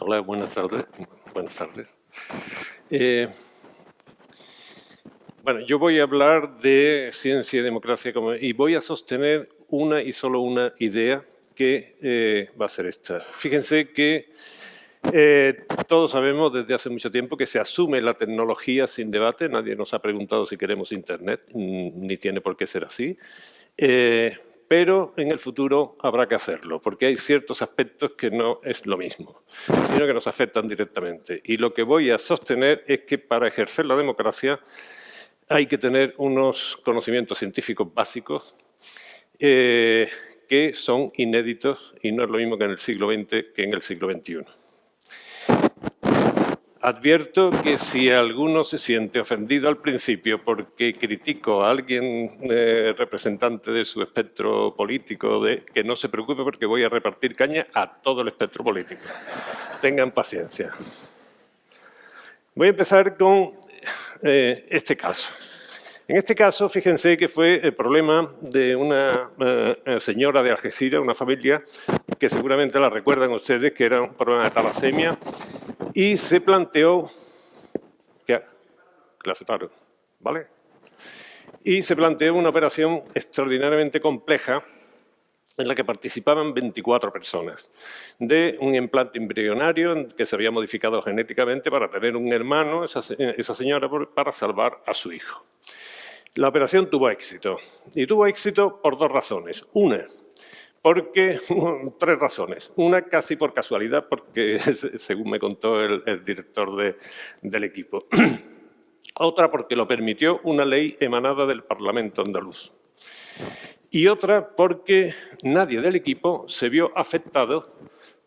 Hola, buenas tardes. Buenas tardes. Bueno, yo voy a hablar de ciencia y democracia y voy a sostener una y solo una idea que va a ser esta. Fíjense que todos sabemos desde hace mucho tiempo que se asume la tecnología sin debate. Nadie nos ha preguntado si queremos Internet, ni tiene por qué ser así. Pero en el futuro habrá que hacerlo, porque hay ciertos aspectos que no es lo mismo, sino que nos afectan directamente. Y lo que voy a sostener es que para ejercer la democracia hay que tener unos conocimientos científicos básicos que son inéditos y no es lo mismo que en el siglo XX que en el siglo XXI. Advierto que si alguno se siente ofendido al principio porque critico a alguien representante de su espectro político, que no se preocupe porque voy a repartir caña a todo el espectro político. Tengan paciencia. Voy a empezar con este caso. En este caso, fíjense que fue el problema de una señora de Algeciras, una familia que seguramente la recuerdan ustedes, que era un problema de talasemia, y se planteó, la separo, ¿vale? Y se planteó una operación extraordinariamente compleja en la que participaban 24 personas, de un implante embrionario que se había modificado genéticamente para tener un hermano, esa señora, para salvar a su hijo. La operación tuvo éxito, y tuvo éxito por dos razones. Tres razones. Una casi por casualidad, porque según me contó el director del equipo. Otra porque lo permitió una ley emanada del Parlamento andaluz. Y otra porque nadie del equipo se vio afectado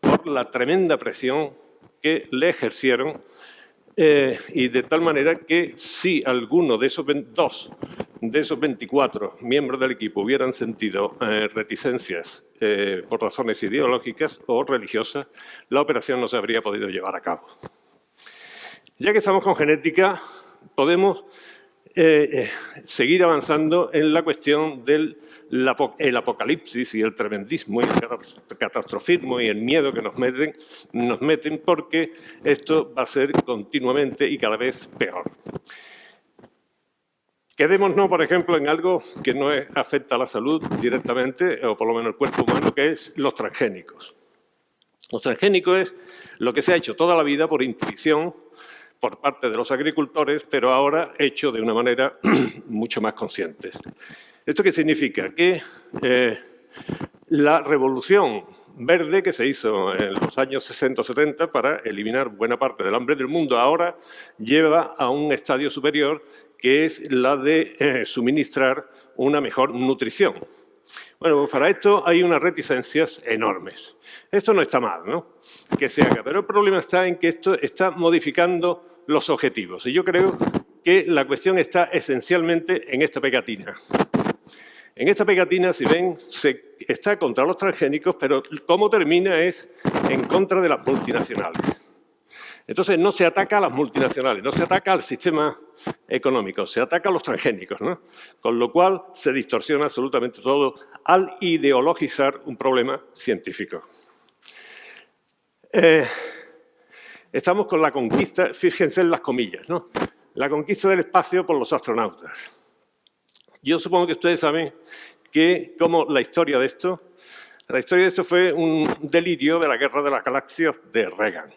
por la tremenda presión que le ejercieron y de tal manera que si alguno de esos 24 miembros del equipo hubieran sentido reticencias por razones ideológicas o religiosas, la operación no se habría podido llevar a cabo. Ya que estamos con genética, podemos seguir avanzando en la cuestión del apocalipsis y el tremendismo y el catastrofismo y el miedo que nos meten porque esto va a ser continuamente y cada vez peor. Quedémonos, por ejemplo, en algo que no afecta a la salud directamente, o por lo menos el cuerpo humano, que es los transgénicos. Los transgénicos es lo que se ha hecho toda la vida por intuición, por parte de los agricultores, pero ahora hecho de una manera mucho más consciente. ¿Esto qué significa? Que la revolución verde que se hizo en los años 60 o 70 para eliminar buena parte del hambre del mundo ahora lleva a un estadio superior que es la de suministrar una mejor nutrición. Bueno, pues para esto hay unas reticencias enormes. Esto no está mal, ¿no?, que se haga, pero el problema está en que esto está modificando los objetivos. Y yo creo que la cuestión está esencialmente en esta pegatina. En esta pegatina, si ven, está contra los transgénicos, pero cómo termina es en contra de las multinacionales. Entonces, no se ataca a las multinacionales, no se ataca al sistema económico, se ataca a los transgénicos, ¿no? Con lo cual se distorsiona absolutamente todo al ideologizar un problema científico. Estamos con la conquista, fíjense en las comillas, ¿no?, la conquista del espacio por los astronautas. Yo supongo que ustedes saben que la historia de esto fue un delirio de la Guerra de las Galaxias de Reagan.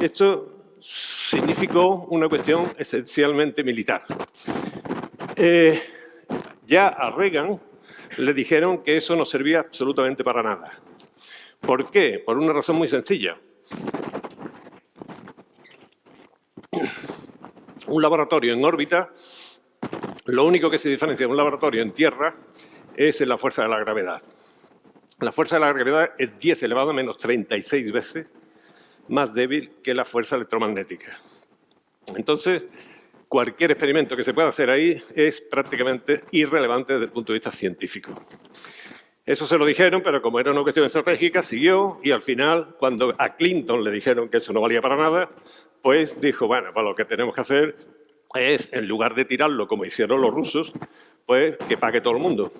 Esto significó una cuestión esencialmente militar. Ya a Reagan le dijeron que eso no servía absolutamente para nada. ¿Por qué? Por una razón muy sencilla. Un laboratorio en órbita, lo único que se diferencia de un laboratorio en tierra es en la fuerza de la gravedad. La fuerza de la gravedad es 10 elevado a menos 36 veces más débil que la fuerza electromagnética. Entonces, cualquier experimento que se pueda hacer ahí es prácticamente irrelevante desde el punto de vista científico. Eso se lo dijeron, pero como era una cuestión estratégica, siguió y al final, cuando a Clinton le dijeron que eso no valía para nada, pues dijo, bueno, pues lo que tenemos que hacer es, en lugar de tirarlo como hicieron los rusos, pues que pague todo el mundo.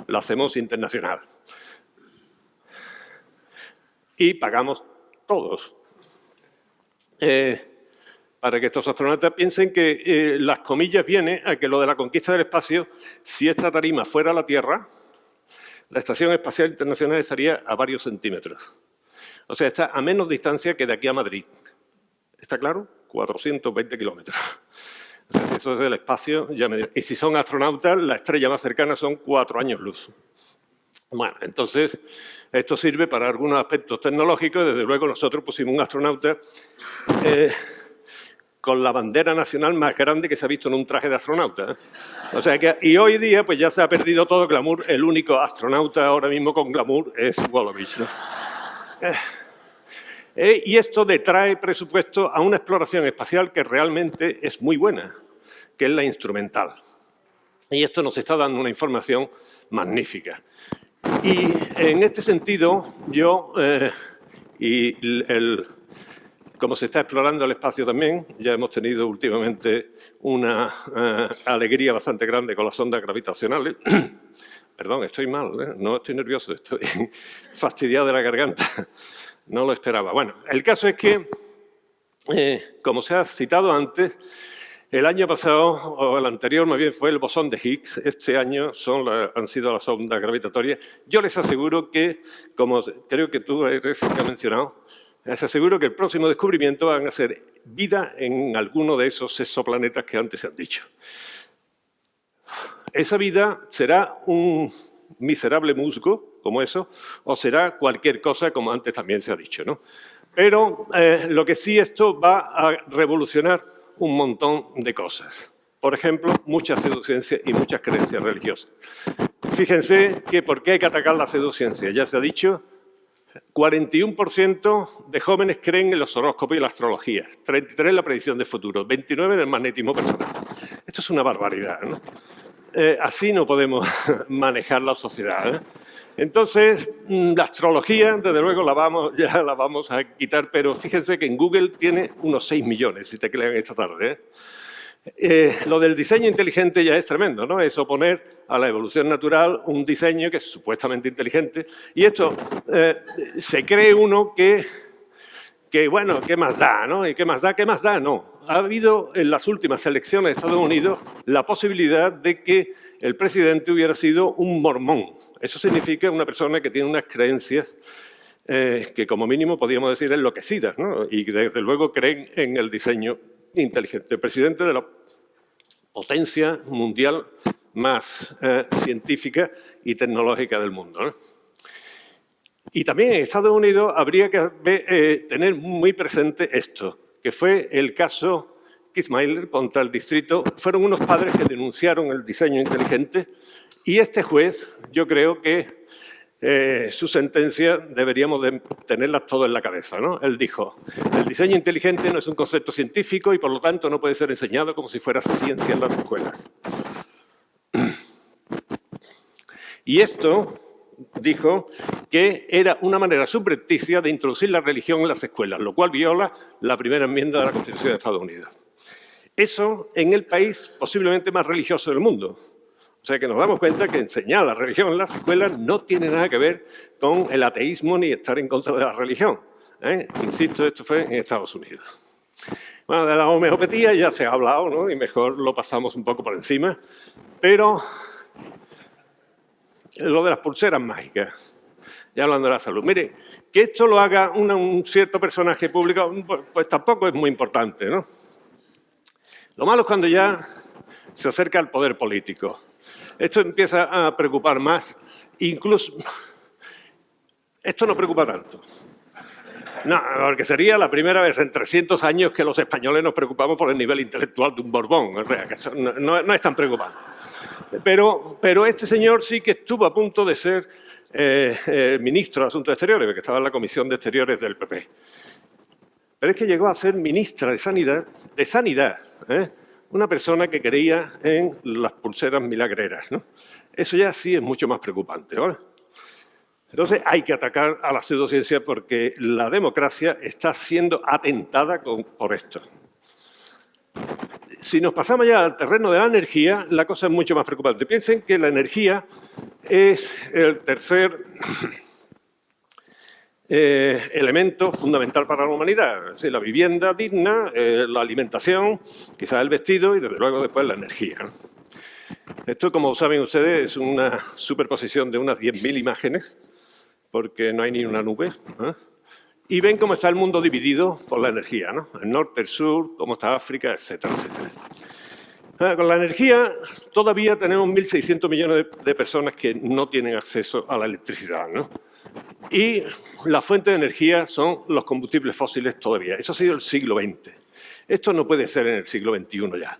Lo hacemos internacional. Y pagamos todos. para que estos astronautas piensen que las comillas vienen a que lo de la conquista del espacio, si esta tarima fuera la Tierra, la Estación Espacial Internacional estaría a varios centímetros. O sea, está a menos distancia que de aquí a Madrid. ¿Está claro? 420 kilómetros. O sea, si eso es el espacio, ya me diré. Y si son astronautas, la estrella más cercana son 4 años luz. Bueno, entonces, esto sirve para algunos aspectos tecnológicos. Desde luego, nosotros pusimos un astronauta con la bandera nacional más grande que se ha visto en un traje de astronauta. O sea que, y hoy día, pues ya se ha perdido todo glamour. El único astronauta ahora mismo con glamour es Wolowitz, ¿no? Y esto detrae presupuesto a una exploración espacial que realmente es muy buena, que es la instrumental. Y esto nos está dando una información magnífica. Y en este sentido, yo, como se está explorando el espacio también, ya hemos tenido últimamente una alegría bastante grande con las ondas gravitacionales. Perdón, estoy mal, ¿eh? No estoy nervioso, estoy fastidiado de la garganta. No lo esperaba. Bueno, el caso es que, como se ha citado antes, el año pasado, o el anterior más bien, fue el bosón de Higgs. Este año han sido las ondas gravitatorias. Yo les aseguro que, como creo que tú eres el que ha mencionado, les aseguro que el próximo descubrimiento van a ser vida en alguno de esos exoplanetas que antes se han dicho. Esa vida será un miserable musgo, como eso, o será cualquier cosa, como antes también se ha dicho, ¿no? Pero lo que sí, esto va a revolucionar un montón de cosas. Por ejemplo, mucha pseudociencia y muchas creencias religiosas. Fíjense que ¿por qué hay que atacar la pseudociencia? Ya se ha dicho, 41% de jóvenes creen en los horóscopos y la astrología, 33% en la predicción de futuro, 29% en el magnetismo personal. Esto es una barbaridad, ¿no? Así no podemos manejar la sociedad, ¿eh? Entonces, la astrología, desde luego, ya la vamos a quitar, pero fíjense que en Google tiene unos 6 millones, si te crean esta tarde, ¿eh? Lo del diseño inteligente ya es tremendo, ¿no? Es oponer a la evolución natural un diseño que es supuestamente inteligente. Y esto, se cree uno que bueno, ¿qué más da, no? ¿Y qué más da? ¿Qué más da? No. Ha habido en las últimas elecciones de Estados Unidos la posibilidad de que el presidente hubiera sido un mormón. Eso significa una persona que tiene unas creencias que como mínimo podríamos decir enloquecidas, ¿no? Y desde luego creen en el diseño inteligente. El presidente de la potencia mundial más científica y tecnológica del mundo, ¿no? Y también en Estados Unidos habría que tener muy presente esto, que fue el caso Kitzmaier contra el distrito. Fueron unos padres que denunciaron el diseño inteligente y este juez, yo creo que su sentencia deberíamos de tenerlas todo en la cabeza, ¿no? Él dijo, el diseño inteligente no es un concepto científico y por lo tanto no puede ser enseñado como si fuera ciencia en las escuelas. Y esto dijo que era una manera subrepticia de introducir la religión en las escuelas, lo cual viola la primera enmienda de la Constitución de Estados Unidos. Eso en el país posiblemente más religioso del mundo. O sea que nos damos cuenta que enseñar la religión en las escuelas no tiene nada que ver con el ateísmo ni estar en contra de la religión, ¿eh? Insisto, esto fue en Estados Unidos. Bueno, de la homeopatía ya se ha hablado, ¿no? Y mejor lo pasamos un poco por encima, pero lo de las pulseras mágicas, ya hablando de la salud. Mire, que esto lo haga un cierto personaje público, pues tampoco es muy importante, ¿no? Lo malo es cuando ya se acerca al poder político. Esto empieza a preocupar más, incluso esto no preocupa tanto. No, porque sería la primera vez en 300 años que los españoles nos preocupamos por el nivel intelectual de un Borbón, o sea, que eso no es tan preocupante. Pero este señor sí que estuvo a punto de ser ministro de Asuntos Exteriores, porque estaba en la Comisión de Exteriores del PP. Pero es que llegó a ser ministra de Sanidad, ¿eh? Una persona que creía en las pulseras milagreras, ¿no? Eso ya sí es mucho más preocupante, ¿vale? Entonces hay que atacar a la pseudociencia porque la democracia está siendo atentada por esto. Si nos pasamos ya al terreno de la energía, la cosa es mucho más preocupante. Piensen que la energía es el tercer elemento fundamental para la humanidad. Es decir, la vivienda digna, la alimentación, quizás el vestido y, desde luego, después la energía, ¿no? Esto, como saben ustedes, es una superposición de unas 10.000 imágenes, porque no hay ni una nube, ¿eh? Y ven cómo está el mundo dividido por la energía, ¿no? El norte, el sur, cómo está África, etcétera, etcétera. Con la energía todavía tenemos 1.600 millones de personas que no tienen acceso a la electricidad, ¿no? Y la fuente de energía son los combustibles fósiles todavía. Eso ha sido el siglo XX. Esto no puede ser en el siglo XXI ya.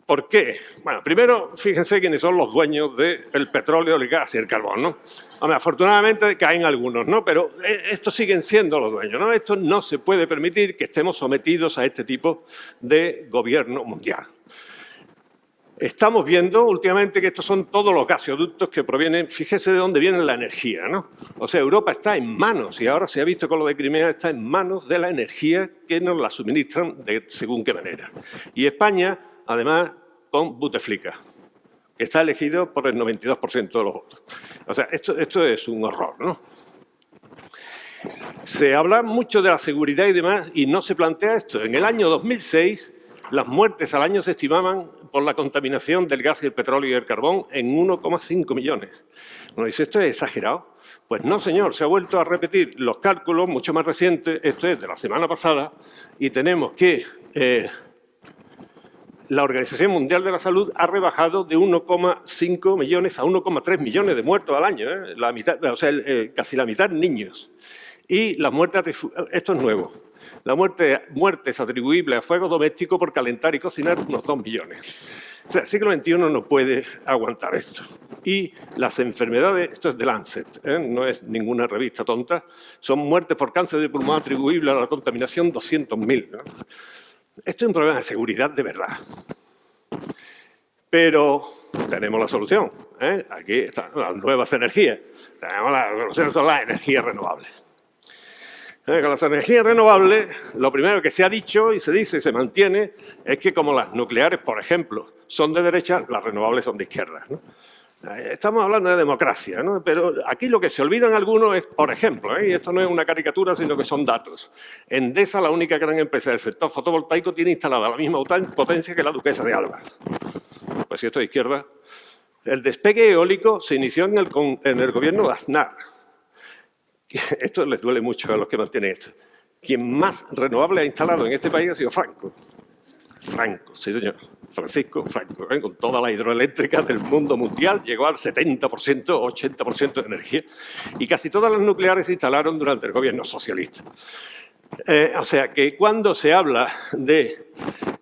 ¿Por qué? Bueno, primero, fíjense quiénes son los dueños del petróleo, el gas y el carbón, ¿no? Hombre, afortunadamente caen algunos, ¿no? Pero estos siguen siendo los dueños, ¿no? Esto no se puede permitir que estemos sometidos a este tipo de gobierno mundial. Estamos viendo últimamente que estos son todos los gasoductos que provienen, fíjese de dónde viene la energía, ¿no? O sea, Europa está en manos, y ahora se ha visto con lo de Crimea, está en manos de la energía que nos la suministran de según qué manera. Y España, además, con Buteflika, que está elegido por el 92% de los votos. O sea, esto es un horror, ¿no? Se habla mucho de la seguridad y demás, y no se plantea esto. En el año 2006, las muertes al año se estimaban por la contaminación del gas y el petróleo y el carbón en 1,5 millones. Uno dice, ¿esto es exagerado? Pues no, señor, se ha vuelto a repetir los cálculos mucho más recientes, esto es de la semana pasada, y tenemos que la Organización Mundial de la Salud ha rebajado de 1,5 millones a 1,3 millones de muertos al año, ¿eh? La mitad, o sea, casi la mitad niños. Y las muertes, esto es nuevo, las muertes atribuibles a fuego doméstico por calentar y cocinar, unos 2 millones. O sea, el siglo XXI no puede aguantar esto. Y las enfermedades, esto es de Lancet, no es ninguna revista tonta, son muertes por cáncer de pulmón atribuibles a la contaminación 200.000, ¿no? Esto es un problema de seguridad de verdad. Pero tenemos la solución, ¿eh? Aquí están las nuevas energías. Tenemos la solución, son las energías renovables. Con las energías renovables, lo primero que se ha dicho y se dice y se mantiene es que como las nucleares, por ejemplo, son de derecha, las renovables son de izquierda, ¿no? Estamos hablando de democracia, ¿no? Pero aquí lo que se olvidan algunos es, por ejemplo, y esto no es una caricatura, sino que son datos. Endesa, la única gran empresa del sector fotovoltaico, tiene instalada la misma potencia que la Duquesa de Alba. Pues si esto es izquierda. El despegue eólico se inició en el gobierno de Aznar. Esto les duele mucho a los que mantienen esto. Quien más renovable ha instalado en este país ha sido Franco. Franco, sí señor. Francisco Franco, con toda la hidroeléctrica del mundo mundial, llegó al 70%, 80% de energía. Y casi todas las nucleares se instalaron durante el gobierno socialista. O sea que cuando se habla de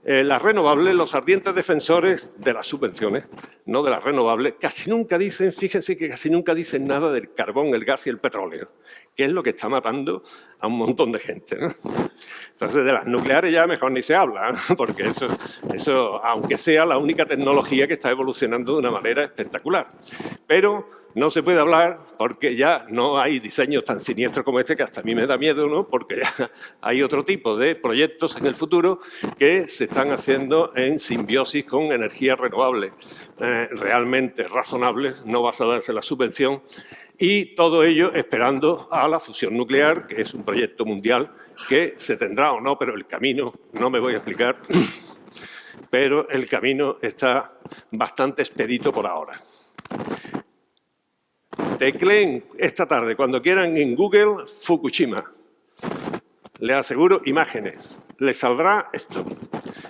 las renovables, los ardientes defensores de las subvenciones, no de las renovables, casi nunca dicen, fíjense que casi nunca dicen nada del carbón, el gas y el petróleo, que es lo que está matando a un montón de gente, ¿no? Entonces, de las nucleares ya mejor ni se habla, ¿no? Porque eso, aunque sea la única tecnología que está evolucionando de una manera espectacular. Pero no se puede hablar porque ya no hay diseños tan siniestros como este, que hasta a mí me da miedo, ¿no? Porque ya hay otro tipo de proyectos en el futuro que se están haciendo en simbiosis con energías renovables realmente razonables, no basadas en la subvención, y todo ello esperando a la fusión nuclear, que es un proyecto mundial que se tendrá o no, pero el camino, no me voy a explicar, pero el camino está bastante expedito por ahora. Tecleen esta tarde, cuando quieran, en Google, Fukushima. Les aseguro imágenes. Les saldrá esto.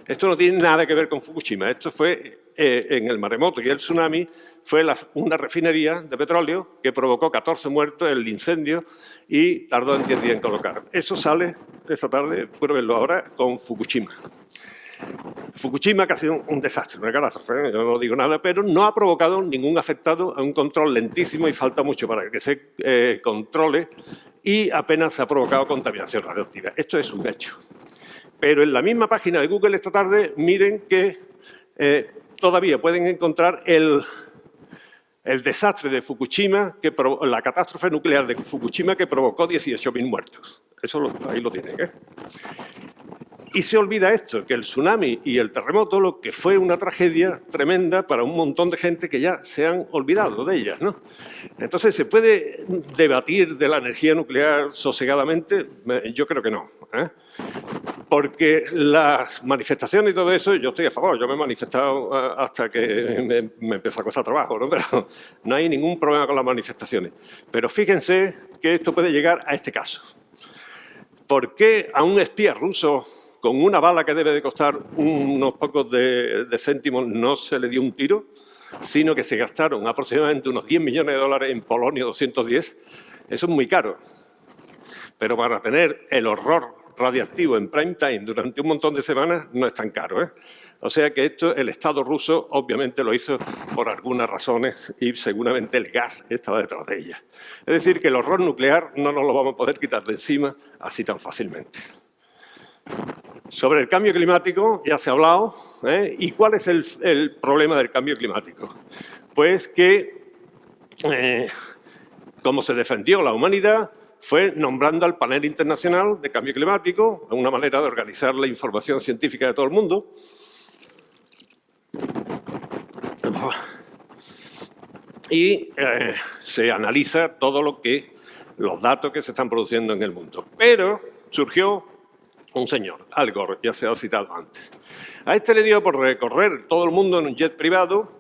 Esto no tiene nada que ver con Fukushima. Esto fue en el maremoto y el tsunami. Fue una refinería de petróleo que provocó 14 muertos, el incendio, y tardó en 10 días en colocar. Eso sale esta tarde, pruébenlo ahora, con Fukushima. Fukushima, que ha sido un desastre, una catástrofe, yo no digo nada, pero no ha provocado ningún afectado, a un control lentísimo y falta mucho para que se controle, y apenas se ha provocado contaminación radioactiva. Esto es un hecho. Pero en la misma página de Google esta tarde, miren que todavía pueden encontrar el desastre de Fukushima, la catástrofe nuclear de Fukushima que provocó 18.000 muertos. Eso ahí lo tienen, ¿eh? Y se olvida esto, que el tsunami y el terremoto lo que fue una tragedia tremenda para un montón de gente que ya se han olvidado de ellas, ¿no? Entonces, ¿se puede debatir de la energía nuclear sosegadamente? Yo creo que no, ¿eh? Porque las manifestaciones y todo eso, yo estoy a favor. Yo me he manifestado hasta que me empezó a costar trabajo, ¿no? Pero no hay ningún problema con las manifestaciones. Pero fíjense que esto puede llegar a este caso. ¿Por qué a un espía ruso con una bala que debe de costar unos pocos de céntimos no se le dio un tiro, sino que se gastaron aproximadamente unos 10 millones de dólares en Polonio 210? Eso es muy caro. Pero para tener el horror radiactivo en prime time durante un montón de semanas no es tan caro, ¿eh? O sea que esto el Estado ruso obviamente lo hizo por algunas razones y seguramente el gas estaba detrás de ellas. Es decir, que el horror nuclear no nos lo vamos a poder quitar de encima así tan fácilmente. Sobre el cambio climático ya se ha hablado, ¿eh? ¿Y cuál es el problema del cambio climático? Pues que, como se defendió la humanidad, fue nombrando al panel internacional de cambio climático, una manera de organizar la información científica de todo el mundo. Y se analiza los datos que se están produciendo en el mundo. Pero surgió un señor, Al Gore, ya se ha citado antes. A este le dio por recorrer todo el mundo en un jet privado,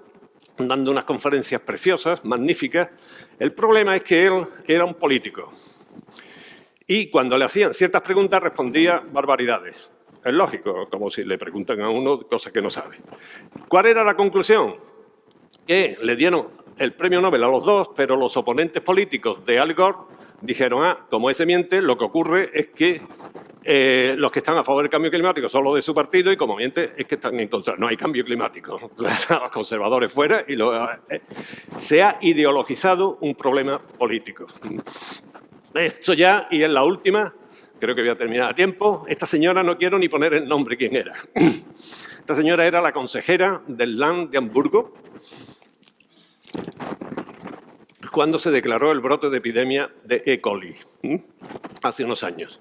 dando unas conferencias preciosas, magníficas. El problema es que él era un político. Y cuando le hacían ciertas preguntas respondía barbaridades. Es lógico, como si le preguntan a uno cosas que no sabe. ¿Cuál era la conclusión? Que le dieron el premio Nobel a los dos, pero los oponentes políticos de Al Gore dijeron, como ese miente, lo que ocurre es que los que están a favor del cambio climático son los de su partido y como miente es que están en contra. No hay cambio climático. Los conservadores fuera y se ha ideologizado un problema político. Esto ya, y en la última, creo que voy a terminar a tiempo, esta señora no quiero ni poner el nombre quién era. Esta señora era la consejera del Land de Hamburgo cuando se declaró el brote de epidemia de E. coli, hace unos años.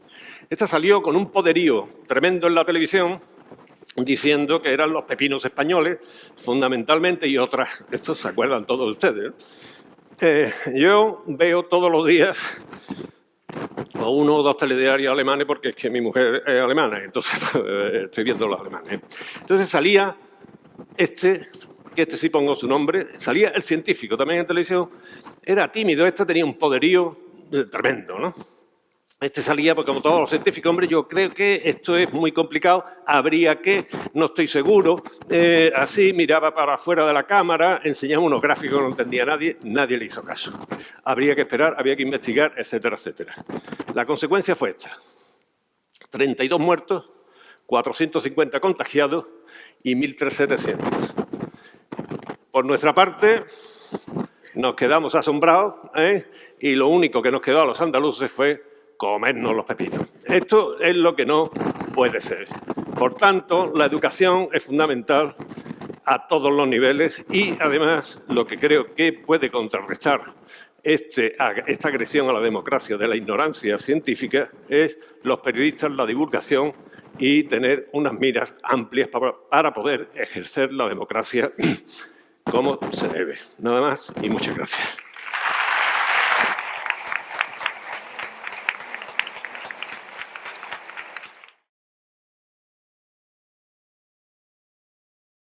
Esta salió con un poderío tremendo en la televisión diciendo que eran los pepinos españoles, fundamentalmente, y otras, estos se acuerdan todos ustedes, ¿eh? Yo veo todos los días o uno o dos telediarios alemanes porque es que mi mujer es alemana, entonces estoy viendo los alemanes. Entonces salía que sí pongo su nombre, salía el científico también en televisión, era tímido, tenía un poderío tremendo, ¿no? Salía, porque como todos los científicos, hombre, yo creo que esto es muy complicado, habría que, no estoy seguro, así miraba para afuera de la cámara, enseñaba unos gráficos que no entendía nadie le hizo caso. Habría que esperar, había que investigar, etcétera, etcétera. La consecuencia fue esta: 32 muertos, 450 contagiados y 1.700. Por nuestra parte, nos quedamos asombrados, y lo único que nos quedó a los andaluces fue comernos los pepinos. Esto es lo que no puede ser. Por tanto, la educación es fundamental a todos los niveles y, además, lo que creo que puede contrarrestar esta agresión a la democracia de la ignorancia científica es los periodistas, la divulgación y tener unas miras amplias para poder ejercer la democracia como se debe. Nada más y muchas gracias.